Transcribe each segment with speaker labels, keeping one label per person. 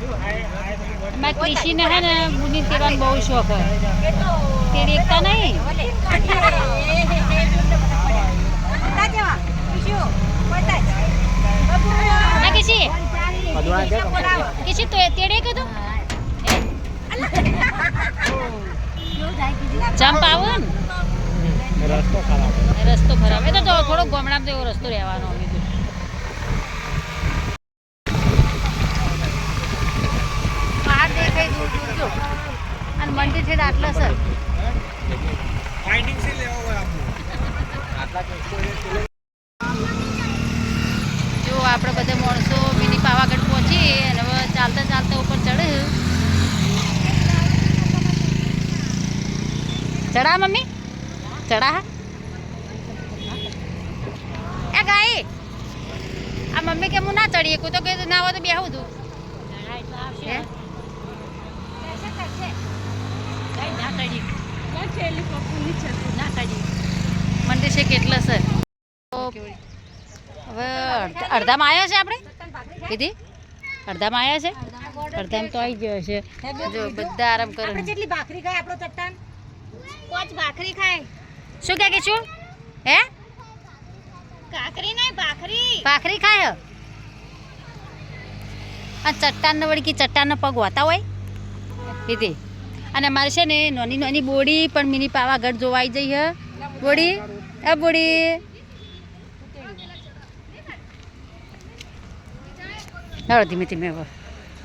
Speaker 1: मैं कृषि ने है ना मुनि तेरा बहुत शौक है तेरी एकता नहीं ना किसी किसी तो तेरे को तो चंपावन रस्तो खराब है तो थोड़ो गामड़ा में रस्तो રહેવાનો પહાડ દેખાય દૂર દૂર જો અને મંદિર છે આટલા સર ફાઇટિંગ સે લેવા હોય જો આપણે બધા માણસો મિની પાવાગઢ પહોંચી અને હવે ચાલતા ચાલતા ઉપર ચડે ચડા મમ્મી ચડા એ ગાય આ મમ્મી કે હું ના ચડીએ કોઈ તો કે ના હોય તો બેહું તું મંદિર છે કેટલા સર હવે અડધામાં આવ્યા છે આપણે કીધી અડધામાં આવ્યા છે અડધામાં તો આવી ગયો છે જો બધા આરામ કરે કેટલી ભાખરી ખાય આપણો ચટ્ટાન પાંચ ભાખરી ખાય શું કે શું હે કાકરી નહીં ભાખરી ભાખરી ખાય આ ચટ્ટાન વળી ચટ્ટાન પગ હોતા હોય કીધી અને મારે છે ને નાની નાની બોડી પણ મિની પાવાગઢ જોવા આવી જઈ હે બોડી એ બોડી હવે ધીમે ધીમે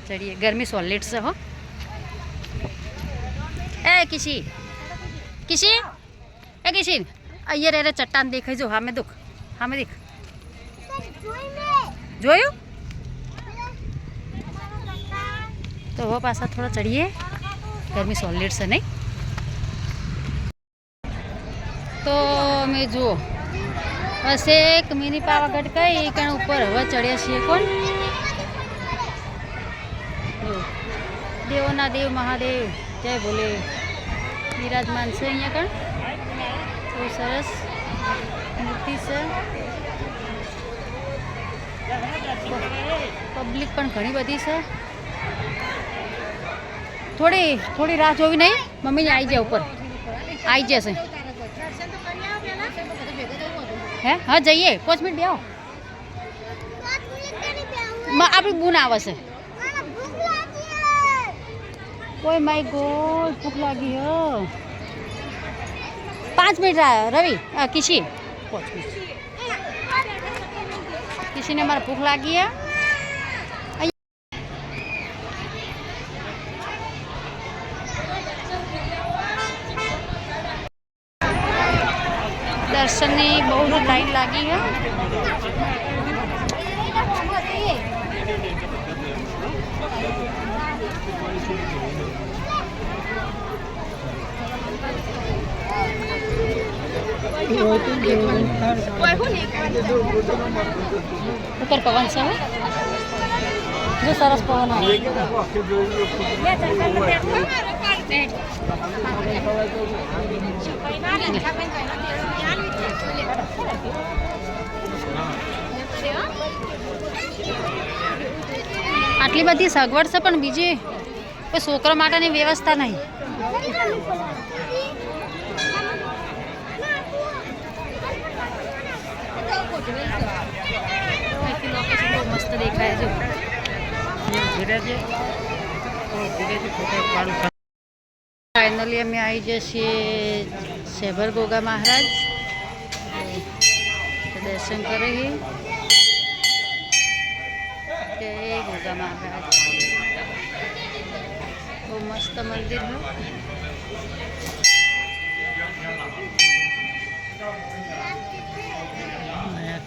Speaker 1: ચડીએ ગરમી સોલિડ છે હો એ કિસી કિસી એ કિસી અહીંયા રે ચટ્ટાન દેખાય જો હામે દુખ હામે દેખ જોયું તો હવે પાછા થોડા ચડીએ ગરમી સોલિડ છે નહીં તો અમે જુઓ બસ એક મિની પાવાગઢ કઈ કણ ઉપર હવે ચડ્યા છીએ કોણ દેવોના દેવ મહાદેવ જય ભોલે બિરાજમાન છે અહીંયા કણ બહુ સરસ મૂર્તિ છે પબ્લિક પણ ઘણી બધી છે થોડી રાહ જોવી નહીં મમ્મીને આવી જાય ઉપર આવી જશે હે હા જઈએ 5 મિનિટ બેહો આપણી બૂન આવે છે ઓય માય ગોડ ભૂખ લાગી હો 5 મિનિટ રવિ કિશી 5 મિનિટ કિશીને મારે ભૂખ લાગી હે દર્શનની બહુ જ લાઈન લાગી હે ઉપર પવન છે જો સરસ પવન આવે આટલી બધી સગવડ છે પણ બીજી કોઈ છોકરા માટેની વ્યવસ્થા નહીં મસ્ત દેખાય છે ફાઇનલી અમે આવી જઈએ શેભર ગોગા મહારાજ દર્શન કરે જય ગોગા મહારાજ બહુ મસ્ત મંદિર है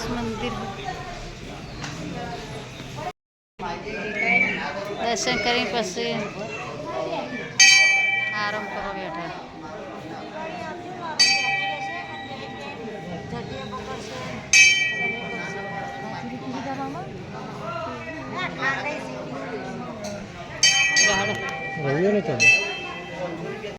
Speaker 1: मंदिर दर्शन करी पछी आराम करो बैठा ચાલે
Speaker 2: રવિવારે ચાલે